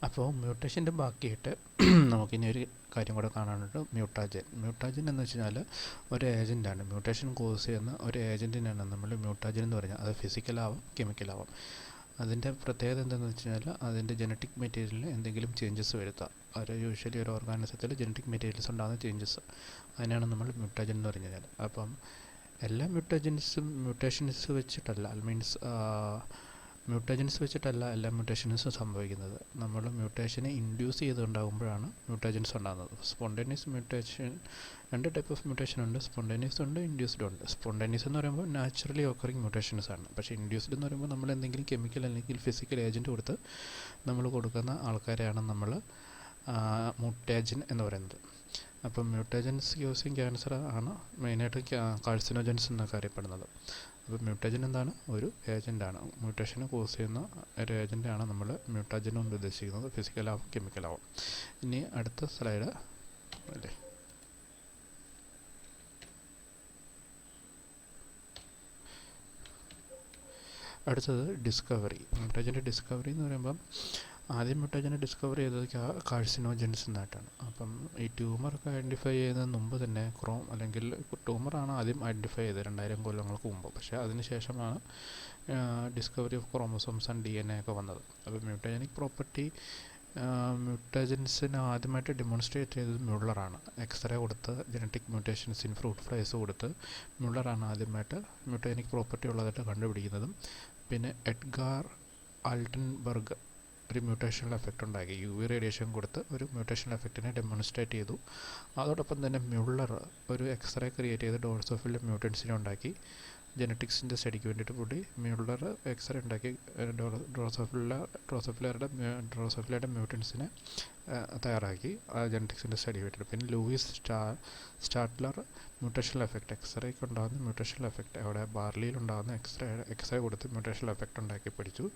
അപ്പോൾ മ്യൂട്ടേഷൻ്റെ ബാക്കിയിട്ട് നമുക്കിനി ഒരു കാര്യം കൂടെ കാണാനുണ്ട്. മ്യൂട്ടാജൻ എന്ന് വെച്ച് കഴിഞ്ഞാൽ ഒരു ഏജൻറ്റാണ്. മ്യൂട്ടേഷൻ കോസ് ചെയ്യുന്ന ഒരു ഏജൻറ്റിനാണ് നമ്മൾ മ്യൂട്ടാജൻ എന്ന് പറഞ്ഞാൽ. അത് ഫിസിക്കലാവാം കെമിക്കലാവാം. അതിൻ്റെ പ്രത്യേകത എന്താണെന്ന് വെച്ച് കഴിഞ്ഞാൽ അതിൻ്റെ ജനറ്റിക് മെറ്റീരിയലിൽ എന്തെങ്കിലും ചേഞ്ചസ് വരുത്താം. ഒരു യൂഷ്വലി ഒരു ഓർഗാനിസത്തിൽ ജനറ്റിക് മെറ്റീരിയൽസ് ഉണ്ടാകുന്ന ചേഞ്ചസ്, അതിനാണ് നമ്മൾ മ്യൂട്ടാജൻ എന്ന് പറഞ്ഞു കഴിഞ്ഞാൽ. അപ്പം എല്ലാ മ്യൂട്ടേഷൻസ് വെച്ചിട്ടല്ല, മീൻസ് മ്യൂട്ടേജൻസ് വെച്ചിട്ടല്ല എല്ലാ മ്യൂട്ടേഷൻസും സംഭവിക്കുന്നത്. നമ്മൾ മ്യൂട്ടേഷനെ ഇൻഡ്യൂസ് ചെയ്തുണ്ടാകുമ്പോഴാണ് മ്യൂട്ടേജൻസ് ഉണ്ടാകുന്നത്. സ്പോണ്ടേനിയസ് മ്യൂട്ടേഷൻ, രണ്ട് ടൈപ്പ് ഓഫ് മ്യൂട്ടേഷൻ ഉണ്ട്. സ്പോണ്ടേനിയസ് ഉണ്ട്, ഇൻഡ്യൂസ്ഡ് ഉണ്ട്. സ്പോണ്ടേനിയസ് എന്ന് പറയുമ്പോൾ നാച്ചുറലി ഓക്കറിങ് മ്യൂട്ടേഷൻസ് ആണ്. പക്ഷേ ഇൻഡ്യൂസ്ഡ് എന്ന് പറയുമ്പോൾ നമ്മൾ എന്തെങ്കിലും കെമിക്കൽ അല്ലെങ്കിൽ ഫിസിക്കൽ ഏജൻറ്റ് കൊടുത്ത് നമ്മൾ കൊടുക്കുന്ന ആൾക്കാരെയാണ് നമ്മൾ മ്യൂട്ടേജൻ എന്ന് പറയുന്നത്. അപ്പം മ്യൂട്ടേജൻസ് യൂസിങ് ക്യാൻസർ ആണ് മെയിനായിട്ട് കാർസിനോജൻസ് എന്നൊക്കെ അറിയപ്പെടുന്നത്. അപ്പോൾ മ്യൂട്ടേജൻ എന്താണ്? ഒരു ഏജൻ്റാണ്. മ്യൂട്ടേഷനെ കോസ് ചെയ്യുന്ന ഒരു ഏജൻ്റാണ് നമ്മൾ മ്യൂട്ടാജൻ കൊണ്ട് ഉദ്ദേശിക്കുന്നത്. ഫിസിക്കലാവും കെമിക്കലാവും. ഇനി അടുത്ത സ്ലൈഡ് അല്ലേ, അടുത്തത് ഡിസ്കവറി. മ്യൂട്ടേജൻ്റെ ഡിസ്കവറി എന്ന് പറയുമ്പം ആദ്യം മ്യൂട്ടേജനെ ഡിസ്കവർ ചെയ്തത് കാർസിനോജൻസ് എന്നായിട്ടാണ്. അപ്പം ഈ ട്യൂമറൊക്കെ ഐഡൻറ്റിഫൈ ചെയ്യുന്നതിന് മുമ്പ് തന്നെ അല്ലെങ്കിൽ ട്യൂമറാണ് ആദ്യം ഐഡൻറ്റിഫൈ ചെയ്തത് 2000 കൊല്ലങ്ങൾക്ക് മുമ്പ്. പക്ഷേ അതിന് ശേഷമാണ് discovery of chromosomes and DNA ഒക്കെ വന്നത്. അപ്പോൾ മ്യൂട്ടേജനിക് പ്രോപ്പർട്ടി മ്യൂട്ടേജൻസിന് ആദ്യമായിട്ട് ഡെമോൺസ്ട്രേറ്റ് ചെയ്തത് മ്യൂള്ളറാണ്. എക്സ്റേ കൊടുത്ത് genetic mutations in fruit flies കൊടുത്ത് മ്യൂള്ളറാണ് ആദ്യമായിട്ട് മ്യൂട്ടേജനിക് പ്രോപ്പർട്ടി ഉള്ളതായിട്ട് കണ്ടുപിടിക്കുന്നതും. പിന്നെ എഡ്ഗാർ ആൾട്ടൻബർഗ് ഒരു മ്യൂട്ടേഷണൽ എഫക്റ്റ് ഉണ്ടാക്കി. UV റേഡിയേഷൻ കൊടുത്ത് ഒരു മ്യൂട്ടേഷണൽ എഫക്റ്റിനെ ഡെമോൺസ്ട്രേറ്റ് ചെയ്തു. അതോടൊപ്പം തന്നെ മ്യൂള്ളർ ഒരു എക്സ്റേ ക്രിയേറ്റ് ചെയ്ത് ഡോർസോഫിലിലെ മ്യൂട്ടൻസിനെ ഉണ്ടാക്കി. ജനറ്റിക്സിൻ്റെ സ്റ്റഡിക്ക് വേണ്ടിയിട്ട് കൂടി മ്യൂള്ളർ എക്സ്റേ ഉണ്ടാക്കി ഡ്രോസോഫിലയുടെ മ്യൂട്ടൻസിനെ തയ്യാറാക്കി ജനറ്റിക്സിൻ്റെ സ്റ്റഡി വേണ്ടിയിട്ട്. പിന്നെ ലൂയിസ് സ്റ്റാഡ്ലർ മ്യൂട്ടേഷണൽ എഫക്റ്റ്, എക്സ്റേക്ക് ഉണ്ടാകുന്ന മ്യൂട്ടേഷണൽ എഫക്റ്റ്, അവിടെ ബാർലിയിലുണ്ടാകുന്ന എക്സ്റേ കൊടുത്ത് മ്യൂട്ടേഷണൽ എഫക്റ്റ് ഉണ്ടാക്കി പഠിച്ചു.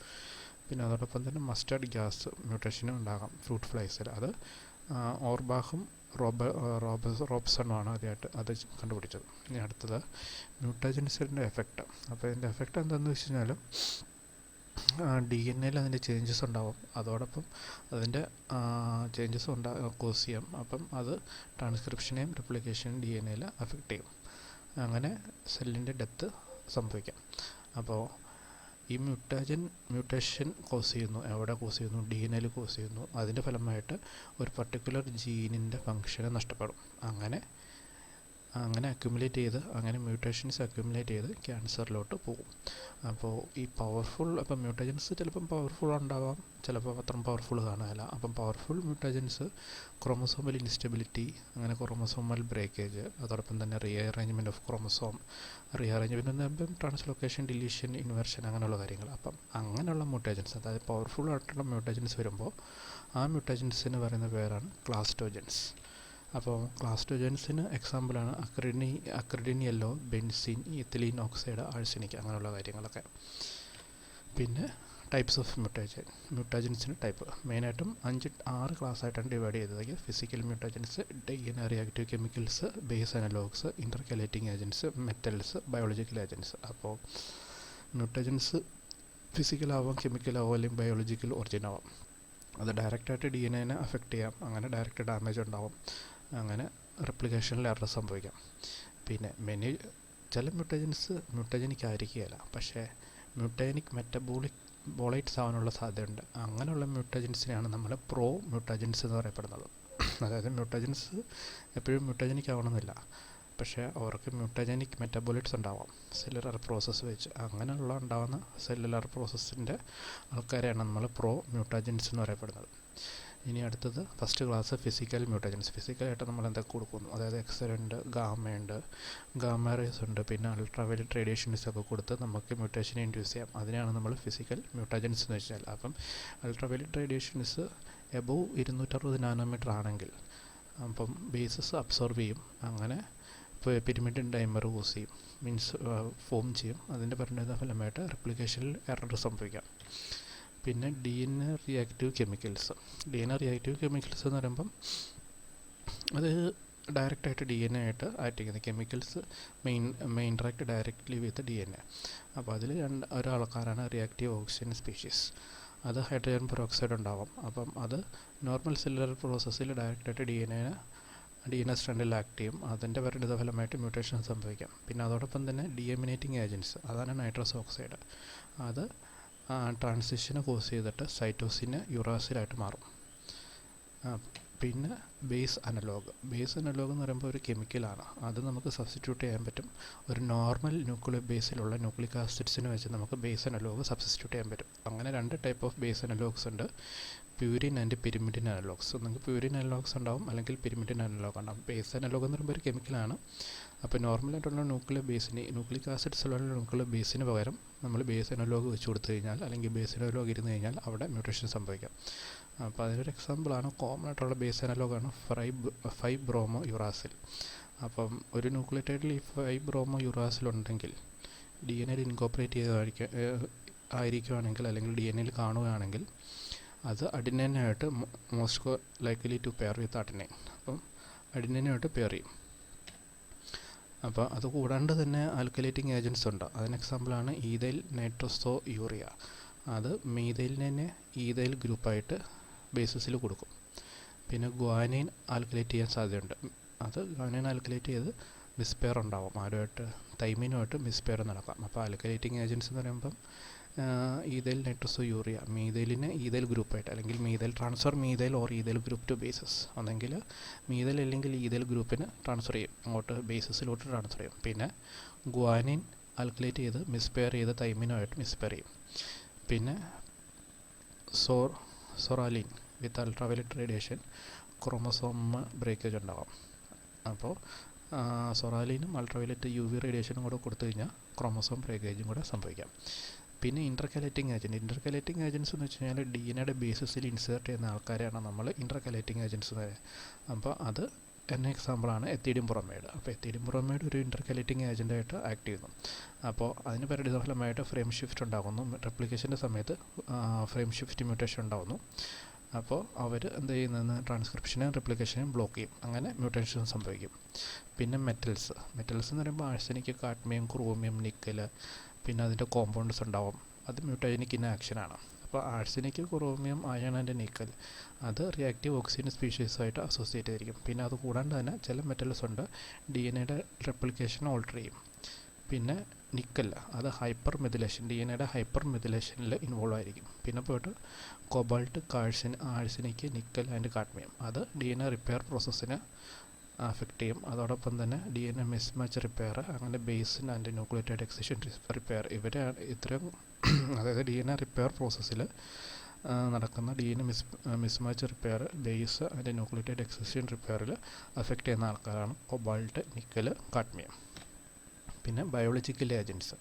പിന്നെ അതോടൊപ്പം തന്നെ മസ്റ്റർഡ് ഗ്യാസ് മ്യൂട്ടേഷനും ഉണ്ടാകാം ഫ്രൂട്ട് ഫ്ലൈസിൽ. അത് ഓർബാഹും റോബ്സണുമാണ് ആദ്യമായിട്ട് അത് കണ്ടുപിടിച്ചത്. ഇനി അടുത്തത് മ്യൂട്ടാജൻസിൻ്റെ എഫക്റ്റ്. അപ്പോൾ ഇതിൻ്റെ എഫക്റ്റ് എന്താണെന്ന് വെച്ച് കഴിഞ്ഞാൽ DNA അതിൻ്റെ ചേഞ്ചസ് ഉണ്ടാവും. അതോടൊപ്പം അതിൻ്റെ ചേഞ്ചസ് കോസ് ചെയ്യാം. അപ്പം അത് ട്രാൻസ്ക്രിപ്ഷനെയും റെപ്ലിക്കേഷനെയും DNA അഫക്റ്റ് ചെയ്യും. അങ്ങനെ സെല്ലിൻ്റെ ഡെത്ത് സംഭവിക്കാം. അപ്പോൾ ഈ മ്യൂട്ടേഷൻ കോസ് ചെയ്യുന്നു. എവിടെ കോസ് ചെയ്യുന്നു? DNA കോസ് ചെയ്യുന്നു. അതിൻ്റെ ഫലമായിട്ട് ഒരു പർട്ടിക്കുലർ ജീനിൻ്റെ ഫങ്ഷനെ നഷ്ടപ്പെടും. അങ്ങനെ അക്യുമുലേറ്റ് ചെയ്ത് മ്യൂട്ടേഷൻസ് അക്യുമുലേറ്റ് ചെയ്ത് ക്യാൻസറിലോട്ട് പോകും. അപ്പോൾ ഈ അപ്പം മ്യൂട്ടേജൻസ് ചിലപ്പം പവർഫുൾ ഉണ്ടാവാം, ചിലപ്പോൾ അത്ര പവർഫുൾ കാണാനില്ല. അപ്പം പവർഫുൾ മ്യൂട്ടേജൻസ് ക്രോമസോമൽ ഇൻസ്റ്റെബിലിറ്റി, അങ്ങനെ ക്രോമസോമൽ ബ്രേക്കേജ്, അതോടൊപ്പം തന്നെ റീഅറേഞ്ച്മെൻറ്റ് ഓഫ് ക്രോമസോം, റീഅറേഞ്ച്മെൻറ്റ് എന്ന് പറയുമ്പം ട്രാൻസ്ലൊക്കേഷൻ, ഡിലീഷൻ, ഇൻവേർഷൻ, അങ്ങനെയുള്ള കാര്യങ്ങൾ. അപ്പം അങ്ങനെയുള്ള മ്യൂട്ടേജൻസ്, അതായത് പവർഫുൾ ആയിട്ടുള്ള മ്യൂട്ടേജൻസ് വരുമ്പോൾ ആ മ്യൂട്ടേജൻസിന് പറയുന്ന പേരാണ് ക്ലാസ്റ്റോജൻസ്. അപ്പോൾ ക്ലാസ്റ്റോജൻസിന് എക്സാമ്പിളാണ് acridine yellow, benzene, ethylene oxide, arsenic, അങ്ങനെയുള്ള കാര്യങ്ങളൊക്കെ. പിന്നെ ടൈപ്സ് ഓഫ് മ്യൂട്ടാജൻസിന് ടൈപ്പ് മെയിനായിട്ടും 6 ക്ലാസ്സായിട്ടാണ് ഡിവൈഡ് ചെയ്തത്. Physical mutagens, DNA reactive chemicals, base analogs, intercalating agents, metals, biological agents. അപ്പോൾ മ്യൂട്ടാജൻസ് ഫിസിക്കലാവാം, കെമിക്കലാവാം, അല്ലെങ്കിൽ ബയോളജിക്കൽ ഒറിജിൻ ആവാം. അത് ഡയറക്റ്റായിട്ട് DNA അഫക്റ്റ് ചെയ്യാം. അങ്ങനെ ഡയറക്റ്റ് ഡാമേജ് ഉണ്ടാവും. അങ്ങനെ റെപ്ലിക്കേഷനിൽ എറർ സംഭവിക്കാം. പിന്നെ ചില മ്യൂട്ടജനിക് ആയിരിക്കുകയില്ല, പക്ഷേ മ്യൂട്ടജനിക് മെറ്റബോളൈറ്റ്സ് ആവാനുള്ള സാധ്യതയുണ്ട്. അങ്ങനെയുള്ള മ്യൂട്ടജൻസിനെയാണ് നമ്മൾ മ്യൂട്ടജൻസ് എന്ന് പറയപ്പെടുന്നത്. അതായത് മ്യൂട്ടജൻസ് എപ്പോഴും മ്യൂട്ടജനിക് ആവണമെന്നില്ല, പക്ഷേ അവർക്ക് മ്യൂട്ടജനിക് മെറ്റബോളിറ്റ്സ് ഉണ്ടാവാം സെല്ലുലാർ പ്രോസസ്സ് വെച്ച്. അങ്ങനെയുള്ള ഉണ്ടാകുന്ന സെല്ലുലാർ പ്രോസസ്സിൻ്റെ ആൾക്കാരെയാണ് നമ്മൾ മ്യൂട്ടജൻസ് എന്ന് പറയപ്പെടുന്നത്. ഇനി അടുത്തത് ഫസ്റ്റ് ക്ലാസ് ഫിസിക്കൽ മ്യൂട്ടജൻസ്. ഫിസിക്കലായിട്ട് നമ്മൾ എന്തൊക്കെ കൊടുക്കുന്നു? അതായത് എക്സ്റേ ഉണ്ട്, ഗാമ റേസ് ഉണ്ട്, പിന്നെ അൾട്രാവയലറ്റ് റേഡിയേഷൻസ് ഒക്കെ കൊടുത്ത് നമുക്ക് മ്യൂട്ടേഷനെ ഇൻഡ്യൂസ് ചെയ്യാം. അതിനെയാണ് നമ്മൾ ഫിസിക്കൽ മ്യൂട്ടജൻസ് എന്ന് വെച്ചാൽ. അപ്പം അൾട്രാവയലറ്റ് റേഡിയേഷൻസ് എബോവ് 260 നാനോമീറ്റർ ആണെങ്കിൽ അപ്പം ബേസസ് അബ്സോർബ് ചെയ്യും. അങ്ങനെ പിരമിഡ് ഡൈമർ യൂസ് ചെയ്യും, മീൻസ് ഫോം ചെയ്യും. അതിൻ്റെ പരിണിത ഫലമായിട്ട് റെപ്ലിക്കേഷനിൽ എറർ സംഭവിക്കാം. പിന്നെ DNA റിയാക്റ്റീവ് കെമിക്കൽസ് എന്ന് പറയുമ്പം അത് ഡയറക്റ്റായിട്ട് DNA ആയിട്ട് ആക്ട് ചെയ്യുന്ന കെമിക്കൽസ് ഇൻട്രാക്ട് ഡയറക്റ്റ്ലി വിത്ത് DNA. അപ്പോൾ അതിൽ ഒരാൾക്കാരാണ് റിയാക്റ്റീവ് ഓക്സിജൻ സ്പീഷീസ്. അത് ഹൈഡ്രജൻ പെറോക്സൈഡ് ഉണ്ടാവും. അപ്പം അത് നോർമൽ സെല്ലുലർ പ്രോസസ്സിൽ ഡയറക്റ്റായിട്ട് ഡി എൻ എ സ്ട്രാൻഡിൽ ആക്ട് ചെയ്യും. അതിൻ്റെ പരിണിതഫലമായിട്ട് മ്യൂട്ടേഷൻ സംഭവിക്കാം. പിന്നെ അതോടൊപ്പം തന്നെ ഡീഎമിനേറ്റിംഗ് ഏജൻറ്റ്സ്, അതാണ് നൈട്രസ് ഓക്സൈഡ്, അത് ട്രാൻസിഷന് കോസ് ചെയ്തിട്ട് സൈറ്റോസിന് യുറാസിലായിട്ട് മാറും. പിന്നെ ബേസ് അനലോഗ് എന്ന് പറയുമ്പോൾ ഒരു കെമിക്കലാണ്. അത് നമുക്ക് സബ്സ്റ്റിറ്റ്യൂട്ട് ചെയ്യാൻ പറ്റും. ഒരു നോർമൽ ന്യൂക്ലിക് ബേസിലുള്ള ന്യൂക്ലിക് ആസിഡ്സിന് വെച്ച് നമുക്ക് ബേസ് അനലോഗ് സബ്സ്റ്റിറ്റ്യൂട്ട് ചെയ്യാൻ പറ്റും. അങ്ങനെ 2 ടൈപ്പ് ഓഫ് ബേസ് അനലോഗ്സ് ഉണ്ട്, പ്യൂരിൻ ആൻഡ് പിരിമിഡിൻ അനലോഗ്സ്. നിങ്ങൾക്ക് പ്യൂരിൻ അനലോഗ്സ് ഉണ്ടാവും, അല്ലെങ്കിൽ പിരിമിഡിൻ അനലോഗ് ഉണ്ടാവും. ബേസ് അനലോഗ് എന്ന് പറയുമ്പോൾ ഒരു കെമിക്കലാണ്. അപ്പോൾ നോർമലായിട്ടുള്ള ന്യൂക്ലിക് ആസിഡ്സിലുള്ള ന്യൂക്ലിക് ബേസിന് പകരം നമ്മൾ ബേസ് അനലോഗ് വെച്ച് കൊടുത്തു കഴിഞ്ഞാൽ, അല്ലെങ്കിൽ ബേസ് അനലോഗ് ഇരുന്ന് കഴിഞ്ഞാൽ അവിടെ മ്യൂട്ടേഷൻ സംഭവിക്കാം. അപ്പോൾ അതിനൊരു എക്സാമ്പിളാണ്, കോമൺ ആയിട്ടുള്ള ബേസ് അനലോഗാണ് 5-ബ്രോമോ യുറാസിൽ. അപ്പം ഒരു ന്യൂക്ലിയോടൈഡിൽ ഈ 5-ബ്രോമോ യുറാസിൽ ഉണ്ടെങ്കിൽ ഡി എൻ എയിൽ ഇൻകോപ്പറേറ്റ് ആയിരിക്കുകയാണെങ്കിൽ, അല്ലെങ്കിൽ ഡി എൻ എയിൽ കാണുകയാണെങ്കിൽ, അത് അഡിനൈനായിട്ട് most likely to pair with adenine. അപ്പം അഡിനൈനായിട്ട് പെയർ ചെയ്യും. അപ്പോൾ അത് കൂടാണ്ട് തന്നെ ആൽക്കലേറ്റിംഗ് ഏജൻറ്റ്സ് ഉണ്ട്. അതിന് എക്സാമ്പിളാണ് ഈഥൈൽ നൈട്രോസോ യൂറിയ. അത് മീഥൈലിനെ തന്നെ ഈഥൈൽ ഗ്രൂപ്പായിട്ട് ബേസിസിൽ കൊടുക്കും. പിന്നെ ഗ്വാനൈൻ ആൽക്കലേറ്റ് ചെയ്യാൻ സാധ്യതയുണ്ട്. അത് ഗ്വാനൈൻ ആൽക്കലേറ്റ് ചെയ്ത് മിസ്പെയർ ഉണ്ടാവും, ആരുമായിട്ട് തൈമിനുമായിട്ട് മിസ്പെയർ നടക്കാം. അപ്പോൾ ആൽക്കലേറ്റിംഗ് ഏജൻറ്റ്സ് എന്ന് പറയുമ്പം ഈഥൈൽ നൈട്രോസോ യൂറിയ, മീഥൈലിനെ ഈഥൈൽ ഗ്രൂപ്പായിട്ട്, അല്ലെങ്കിൽ methyl transfer methyl or ethyl group to bases, അല്ലെങ്കിൽ മീഥൈൽ അല്ലെങ്കിൽ ഈഥൈൽ ഗ്രൂപ്പിന് ട്രാൻസ്ഫർ ചെയ്യും, അങ്ങോട്ട് ബേസസിലോട്ട് ട്രാൻസ്ഫർ ചെയ്യും. പിന്നെ ഗ്വാനിൻ ആൽക്കലേറ്റ് ചെയ്ത് മിസ്പെയർ ചെയ്ത് തൈമിനുമായിട്ട് മിസ്പെയർ ചെയ്യും. പിന്നെ സൊറാലിൻ വിത്ത് അൾട്രാവയലറ്റ് റേഡിയേഷൻ ക്രോമസോം ബ്രേക്കേജ് ഉണ്ടാവാം. അപ്പോൾ സൊറാലിനും അൾട്രാവയലറ്റ് UV റേഡിയേഷനും കൂടെ കൊടുത്തു കഴിഞ്ഞാൽ ക്രോമസോം ബ്രേക്കേജും കൂടെ സംഭവിക്കാം. പിന്നെ ഇൻ്റർകലേറ്റിംഗ് ഏജൻറ്റ്സ് എന്ന് വെച്ച് കഴിഞ്ഞാൽ ഡി എൻ എയുടെ ബേസിസിൽ ഇൻസേർട്ട് ചെയ്യുന്ന ആൾക്കാരെയാണ് നമ്മൾ ഇൻ്റർകലേറ്റിംഗ് ഏജൻറ്റ്സ് എന്ന് പറയുന്നത്. അപ്പോൾ അത് എന്ന എക്സാമ്പിളാണ് എത്തീഡിയം ബ്രോമൈഡ്. അപ്പോൾ എത്തീഡിയം ബ്രോമൈഡ് ഒരു ഇൻ്റർകലേറ്റിംഗ് ഏജൻറ്റായിട്ട് ആക്ട് ചെയ്യുന്നു. അപ്പോൾ അതിന് പരിണിതഫലമായിട്ട് ഫ്രെയിം ഷിഫ്റ്റ് ഉണ്ടാകുന്നു. റെപ്ലിക്കേഷൻ്റെ സമയത്ത് ഫ്രെയിം ഷിഫ്റ്റ് മ്യൂട്ടേഷൻ ഉണ്ടാകുന്നു. അപ്പോൾ അവർ എന്ത് ചെയ്യുന്നതെന്ന് ട്രാൻസ്ക്രിപ്ഷനും റെപ്ലിക്കേഷനും ബ്ലോക്ക് ചെയ്യും. അങ്ങനെ മ്യൂട്ടേഷൻ സംഭവിക്കും. പിന്നെ മെറ്റൽസ് എന്ന് പറയുമ്പോൾ ആഴ്സനിക്, കാഡ്മിയം, ക്രോമിയം, നിക്കൽ, പിന്നെ അതിൻ്റെ കോമ്പൗണ്ട്സ് ഉണ്ടാവും. അത് മ്യൂട്ടജനിക് ഇൻ ആക്ഷനാണ്. അപ്പോൾ arsenic, chromium, iron and nickel അത് റിയാക്റ്റീവ് ഓക്സിജൻ സ്പീഷീസുമായിട്ട് അസോസിയേറ്റ് ചെയ്തിരിക്കും. പിന്നെ അത് കൂടാണ്ട് തന്നെ ചില മെറ്റൽസ് ഉണ്ട് ഡി എൻ എയുടെ റെപ്ലിക്കേഷൻ ഓൾട്ടർ ചെയ്യും. പിന്നെ നിക്കൽ അത് ഹൈപ്പർ മെഥിലേഷൻ, ഡി എൻ എയുടെ ഹൈപ്പർ മെഥിലേഷനിൽ ഇൻവോൾവ് ആയിരിക്കും. പിന്നെ പോയിട്ട് cobalt, arsenic, nickel and cadmium അത് ഡി എൻ എ റിപ്പയർ പ്രോസസ്സിന് അഫക്റ്റ് ചെയ്യും. അതോടൊപ്പം തന്നെ D N A mismatch repair, അങ്ങനെ base and nucleotide excision repair, ഇവരാണ് ഇത്രയും അതായത് ഡി എൻ എ റിപ്പയർ പ്രോസസ്സിൽ നടക്കുന്ന D N A mismatch repair, base and nucleotide excision റിപ്പയറിൽ അഫക്റ്റ് ചെയ്യുന്ന ആൾക്കാരാണ് കൊബാൾട്ട്, നിക്കൽ, കാഡ്മിയം. പിന്നെ ബയോളജിക്കൽ ഏജൻറ്റ്സ്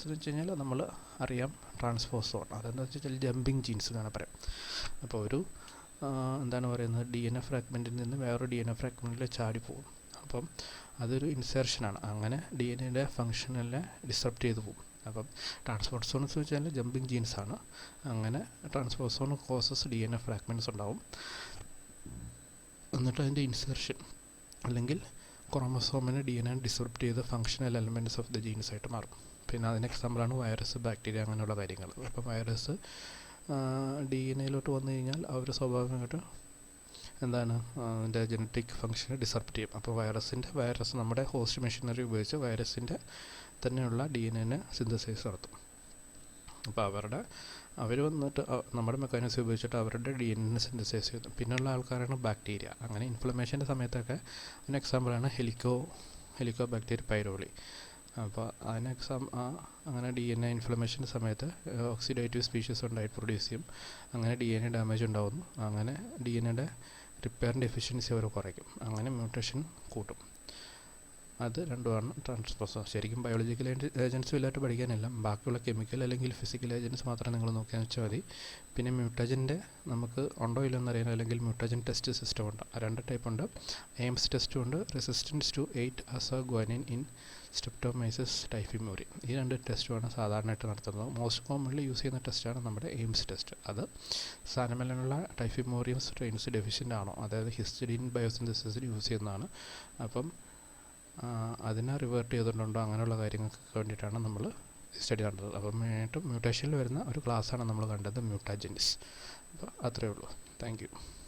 എന്ന് വെച്ച് കഴിഞ്ഞാൽ നമ്മൾ അറിയാം ട്രാൻസ്പോസോൺ, അതെന്താ വെച്ചാൽ ജമ്പിങ് ജീൻസ് എന്നാണ് പറയാം. അപ്പോൾ ഒരു എന്താണ് പറയുന്നത്, ഡി എൻ എ ഫ്രാഗ്മെൻറ്റിൽ നിന്ന് വേറൊരു ഡി എൻ എ ഫ്രാഗ്മെൻറ്റിൽ ചാടിപ്പോകും. അപ്പം അതൊരു ഇൻസെർഷനാണ്. അങ്ങനെ ഡി എൻ എയുടെ ഫങ്ഷനെല്ലാം ഡിസ്റപ്റ്റ് ചെയ്ത് പോകും. അപ്പം ട്രാൻസ്പോസോൺ എന്ന് വെച്ചാൽ ജമ്പിങ് ജീൻസാണ്. അങ്ങനെ transposon causes D N A fragments ഉണ്ടാവും. എന്നിട്ട് അതിൻ്റെ ഇൻസെർഷൻ അല്ലെങ്കിൽ ക്രോമസോമിനെ ഡി എൻ എ ഡിസ്റപ്റ്റ് ചെയ്ത് functional elements of the genes ആയിട്ട് മാറും. പിന്നെ അതിന് എക്സാമ്പിളാണ് വൈറസ്, ബാക്ടീരിയ, അങ്ങനെയുള്ള കാര്യങ്ങൾ. അപ്പോൾ വൈറസ് ഡി എൻ എയിലോട്ട് വന്നു കഴിഞ്ഞാൽ അവർ സ്വാഭാവികമായിട്ട് എന്താണ് അതിൻ്റെ ജനറ്റിക് ഫങ്ഷനെ ഡിസ്റപ്റ്റ് ചെയ്യും. അപ്പോൾ വൈറസ് നമ്മുടെ ഹോസ്റ്റ് മെഷീനറി ഉപയോഗിച്ച് വൈറസിൻ്റെ തന്നെയുള്ള ഡി എൻ എനെ സിന്തസൈസ് നടത്തും. അപ്പോൾ അവർ വന്നിട്ട് നമ്മുടെ മെക്കാനിസം ഉപയോഗിച്ചിട്ട് അവരുടെ ഡി എൻ എനെ സിന്തസൈസ് ചെയ്തു. പിന്നെയുള്ള ആൾക്കാരാണ് ബാക്ടീരിയ. അങ്ങനെ ഇൻഫ്ലമേഷൻ്റെ സമയത്തൊക്കെ അതിന് എക്സാമ്പിളാണ് ഹെലിക്കോ ബാക്ടീരിയ പൈരോളി. അപ്പോൾ അതിന് അങ്ങനെ ഡി എൻ എ ഇൻഫ്ലമേഷൻ്റെ സമയത്ത് ഓക്സിഡേറ്റീവ് സ്പീഷീസ് ഉണ്ടായിട്ട് പ്രൊഡ്യൂസ് ചെയ്യും. അങ്ങനെ ഡി എൻ എ ഡാമേജ് ഉണ്ടാകുന്നു. അങ്ങനെ ഡി എൻ എയുടെ റിപ്പയറിൻ്റെ എഫിഷ്യൻസി അവർ കുറയ്ക്കും. അങ്ങനെ മ്യൂട്ടേഷൻ കൂട്ടും. അത് രണ്ടുമാണ് ട്രാൻസ്പോസോൺ. ശരിക്കും ബയോളജിക്കൽ ഏജൻറ്റ്സ് വലുതായിട്ട് പഠിക്കാനില്ല. ബാക്കിയുള്ള കെമിക്കൽ അല്ലെങ്കിൽ ഫിസിക്കൽ ഏജൻറ്റ്സ് മാത്രം നിങ്ങൾ നോക്കിയാൽ വെച്ചാൽ മതി. പിന്നെ മ്യൂട്ടജൻ്റെ നമുക്ക് ഉണ്ടോ ഇല്ലയോ എന്നറിയാൻ അല്ലെങ്കിൽ മ്യൂട്ടജൻ ടെസ്റ്റ് സിസ്റ്റം ഉണ്ട്. 2 ടൈപ്പ് ഉണ്ട്. എയിംസ് ടെസ്റ്റും ഉണ്ട്. Resistance to 8 azoguanine in streptomyces typhimurium. ഈ 2 ടെസ്റ്റുമാണ് സാധാരണയായിട്ട് നടത്തുന്നത്. മോസ്റ്റ് കോമൺലി യൂസ് ചെയ്യുന്ന ടെസ്റ്റാണ് നമ്മുടെ എയിംസ് ടെസ്റ്റ്. അത് സാലമലിനുള്ള ടൈഫിമോറിയം സ്ട്രെയിൻസ് ഡെഫിഷ്യൻ്റ് ആണോ, അതായത് ഹിസ്റ്റഡീൻ ബയോസിന്തസിസിൽ യൂസ് ചെയ്യുന്നതാണ്. അപ്പം അതിനെ റിവേർട്ട് ചെയ്തിട്ടുണ്ടോ അങ്ങനെയുള്ള കാര്യങ്ങൾക്ക് വേണ്ടിയിട്ടാണ് നമ്മൾ സ്റ്റഡി കണ്ടത്. അപ്പോൾ മെയിനായിട്ടും മ്യൂട്ടേഷനിൽ വരുന്ന ഒരു ക്ലാസ്സാണ് നമ്മൾ കണ്ടത്, മ്യൂട്ടാജൻസ്. അപ്പോൾ അത്രയേ ഉള്ളൂ. Thank you.